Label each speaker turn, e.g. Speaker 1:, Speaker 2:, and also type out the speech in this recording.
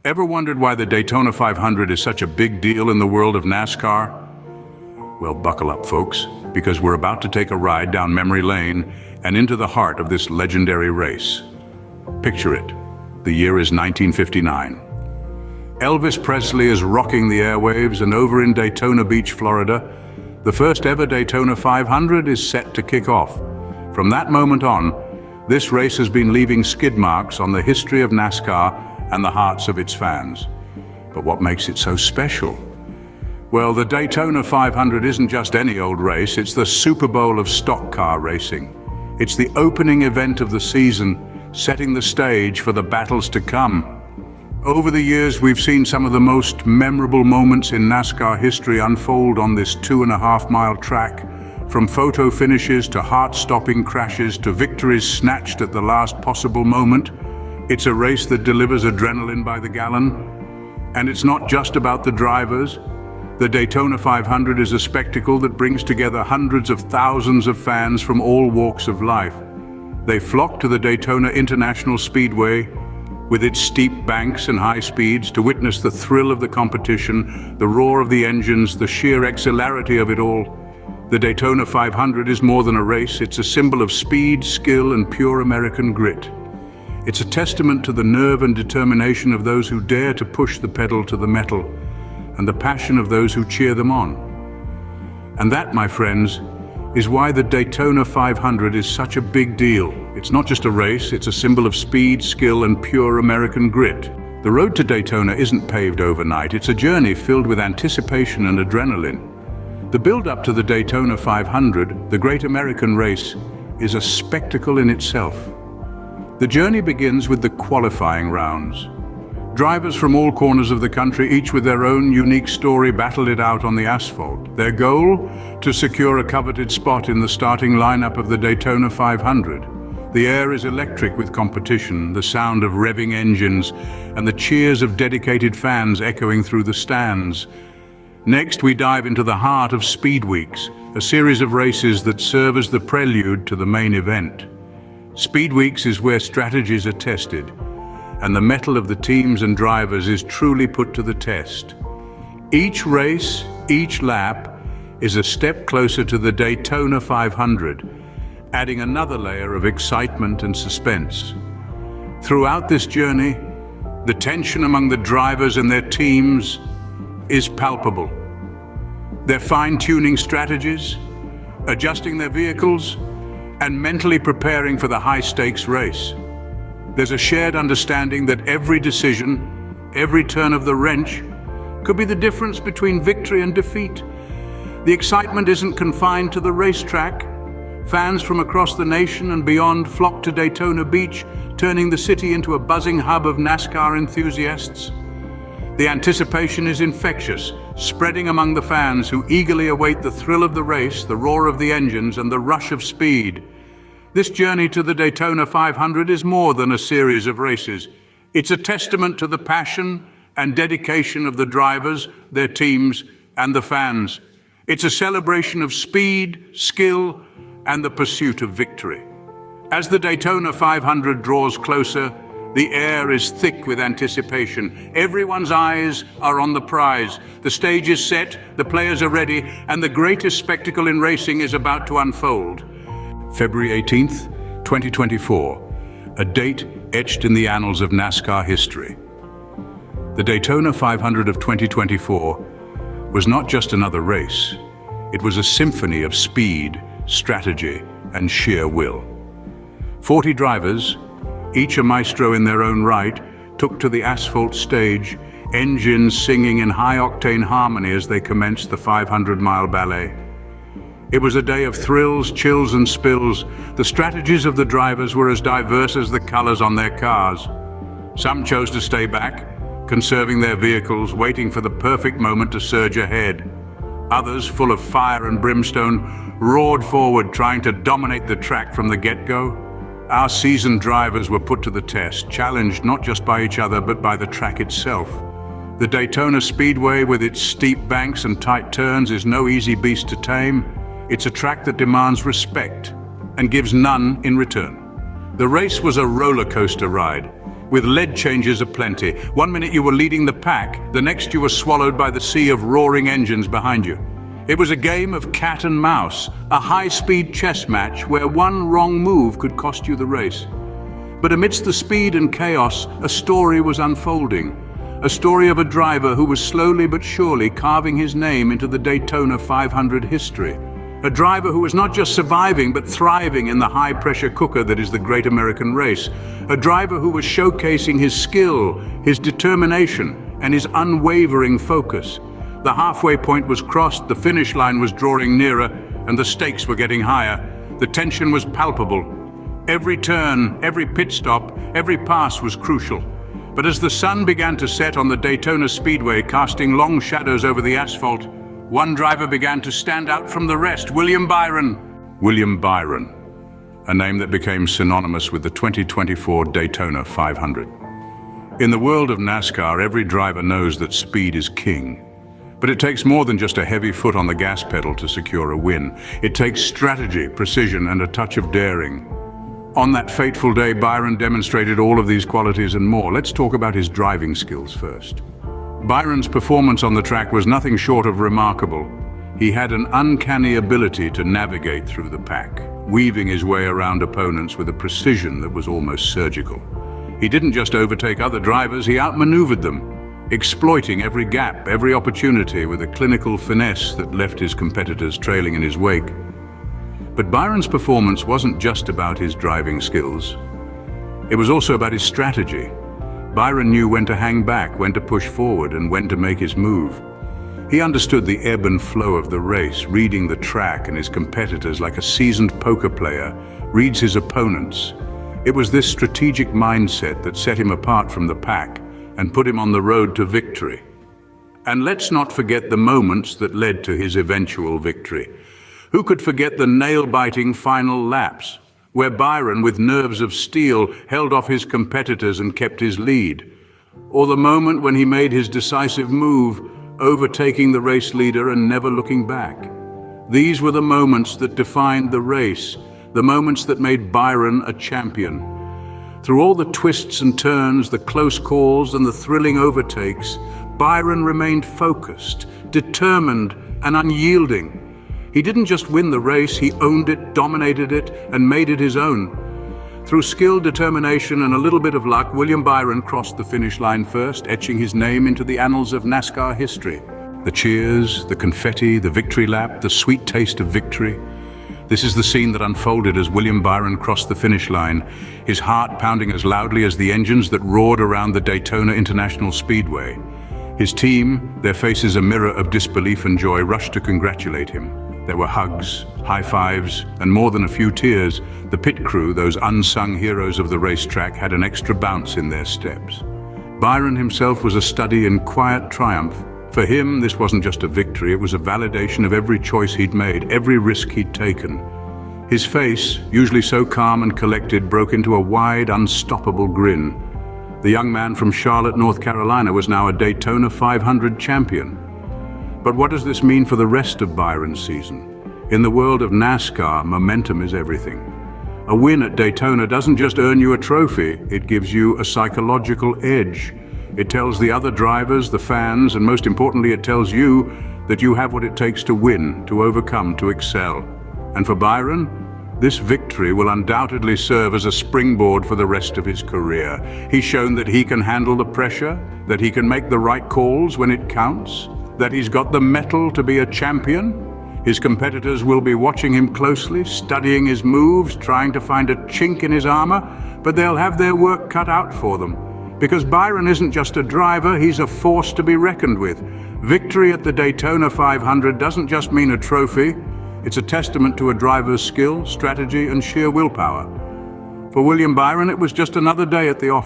Speaker 1: Ever wondered why the Daytona 500 is such a big deal in the world of NASCAR? Well, buckle up, folks, because we're about to take a ride down memory lane and into the heart of this legendary race. Picture it. The year is 1959. Elvis Presley is rocking the airwaves, and over in Daytona Beach, Florida, the first ever Daytona 500 is set to kick off. From that moment on, this race has been leaving skid marks on the history of NASCAR and the hearts of its fans. But what makes it so special? Well, the Daytona 500 isn't just any old race, it's the Super Bowl of stock car racing. It's the opening event of the season, setting the stage for the battles to come. Over the years, we've seen some of the most memorable moments in NASCAR history unfold on this 2.5-mile track, from photo finishes to heart-stopping crashes to victories snatched at the last possible moment. It's a race that delivers adrenaline by the gallon. And it's not just about the drivers. The Daytona 500 is a spectacle that brings together hundreds of thousands of fans from all walks of life. They flock to the Daytona International Speedway with its steep banks and high speeds to witness the thrill of the competition, the roar of the engines, the sheer exhilarity of it all. The Daytona 500 is more than a race, it's a symbol of speed, skill, and pure American grit. It's a testament to the nerve and determination of those who dare to push the pedal to the metal, and the passion of those who cheer them on. And that, my friends, is why the Daytona 500 is such a big deal. It's not just a race, it's a symbol of speed, skill, and pure American grit. The road to Daytona isn't paved overnight, it's a journey filled with anticipation and adrenaline. The build-up to the Daytona 500, the great American race, is a spectacle in itself. The journey begins with the qualifying rounds. Drivers from all corners of the country, each with their own unique story, battle it out on the asphalt. Their goal? To secure a coveted spot in the starting lineup of the Daytona 500. The air is electric with competition, the sound of revving engines, and the cheers of dedicated fans echoing through the stands. Next, we dive into the heart of Speed Weeks, a series of races that serve as the prelude to the main event. Speed Weeks is where strategies are tested, and the mettle of the teams and drivers is truly put to the test. Each race, each lap, is a step closer to the Daytona 500, adding another layer of excitement and suspense. Throughout this journey, the tension among the drivers and their teams is palpable. They're fine-tuning strategies, adjusting their vehicles, and mentally preparing for the high-stakes race. There's a shared understanding that every decision, every turn of the wrench, could be the difference between victory and defeat. The excitement isn't confined to the racetrack. Fans from across the nation and beyond flock to Daytona Beach, turning the city into a buzzing hub of NASCAR enthusiasts. The anticipation is infectious, spreading among the fans who eagerly await the thrill of the race, the roar of the engines, and the rush of speed. This journey to the Daytona 500 is more than a series of races. It's a testament to the passion and dedication of the drivers, their teams, and the fans. It's a celebration of speed, skill, and the pursuit of victory. As the Daytona 500 draws closer, the air is thick with anticipation. Everyone's eyes are on the prize. The stage is set, the players are ready, and the greatest spectacle in racing is about to unfold. February 18th, 2024, a date etched in the annals of NASCAR history. The Daytona 500 of 2024 was not just another race. It was a symphony of speed, strategy, and sheer will. 40 drivers, each a maestro in their own right, took to the asphalt stage, engines singing in high-octane harmony as they commenced the 500-mile ballet. It was a day of thrills, chills, and spills. The strategies of the drivers were as diverse as the colors on their cars. Some chose to stay back, conserving their vehicles, waiting for the perfect moment to surge ahead. Others, full of fire and brimstone, roared forward, trying to dominate the track from the get-go. Our seasoned drivers were put to the test, challenged not just by each other, but by the track itself. The Daytona Speedway, with its steep banks and tight turns, is no easy beast to tame. It's a track that demands respect and gives none in return. The race was a roller coaster ride. with lead changes aplenty. 1 minute you were leading the pack, the next you were swallowed by the sea of roaring engines behind you. It was a game of cat and mouse, a high-speed chess match where one wrong move could cost you the race. But amidst the speed and chaos, a story was unfolding. A story of a driver who was slowly but surely carving his name into the Daytona 500 history. A driver who was not just surviving but thriving in the high-pressure cooker that is the great American race. A driver who was showcasing his skill, his determination, and his unwavering focus. The halfway point was crossed, the finish line was drawing nearer, and the stakes were getting higher. The tension was palpable. Every turn, every pit stop, every pass was crucial. But as the sun began to set on the Daytona Speedway, casting long shadows over the asphalt, one driver began to stand out from the rest, William Byron. William Byron, a name that became synonymous with the 2024 Daytona 500. In the world of NASCAR, every driver knows that speed is king. But it takes more than just a heavy foot on the gas pedal to secure a win. It takes strategy, precision, and a touch of daring. On that fateful day, Byron demonstrated all of these qualities and more. Let's talk about his driving skills first. Byron's performance on the track was nothing short of remarkable. He had an uncanny ability to navigate through the pack, weaving his way around opponents with a precision that was almost surgical. He didn't just overtake other drivers, he outmaneuvered them, exploiting every gap, every opportunity with a clinical finesse that left his competitors trailing in his wake. But Byron's performance wasn't just about his driving skills. It was also about his strategy. Byron knew when to hang back, when to push forward, and when to make his move. He understood the ebb and flow of the race, reading the track and his competitors like a seasoned poker player reads his opponents. It was this strategic mindset that set him apart from the pack and put him on the road to victory. And let's not forget the moments that led to his eventual victory. Who could forget the nail-biting final laps, where Byron, with nerves of steel, held off his competitors and kept his lead? Or the moment when he made his decisive move, overtaking the race leader and never looking back? These were the moments that defined the race, the moments that made Byron a champion. Through all the twists and turns, the close calls and the thrilling overtakes, Byron remained focused, determined, and unyielding. He didn't just win the race, he owned it, dominated it, and made it his own. Through skill, determination, and a little bit of luck, William Byron crossed the finish line first, etching his name into the annals of NASCAR history. The cheers, the confetti, the victory lap, the sweet taste of victory. This is the scene that unfolded as William Byron crossed the finish line, his heart pounding as loudly as the engines that roared around the Daytona International Speedway. His team, their faces a mirror of disbelief and joy, rushed to congratulate him. There were hugs, high fives, and more than a few tears. The pit crew, those unsung heroes of the racetrack, had an extra bounce in their steps. Byron himself was a study in quiet triumph. For him, this wasn't just a victory, it was a validation of every choice he'd made, every risk he'd taken. His face, usually so calm and collected, broke into a wide, unstoppable grin. The young man from Charlotte, North Carolina, was now a Daytona 500 champion. But what does this mean for the rest of Byron's season? In the world of NASCAR, momentum is everything. A win at Daytona doesn't just earn you a trophy, it gives you a psychological edge. It tells the other drivers, the fans, and most importantly, it tells you that you have what it takes to win, to overcome, to excel. And for Byron, this victory will undoubtedly serve as a springboard for the rest of his career. He's shown that he can handle the pressure, that he can make the right calls when it counts, that he's got the mettle to be a champion. His competitors will be watching him closely, studying his moves, trying to find a chink in his armor, but they'll have their work cut out for them. Because Byron isn't just a driver, he's a force to be reckoned with. Victory at the Daytona 500 doesn't just mean a trophy, it's a testament to a driver's skill, strategy, and sheer willpower. For William Byron, it was just another day at the office.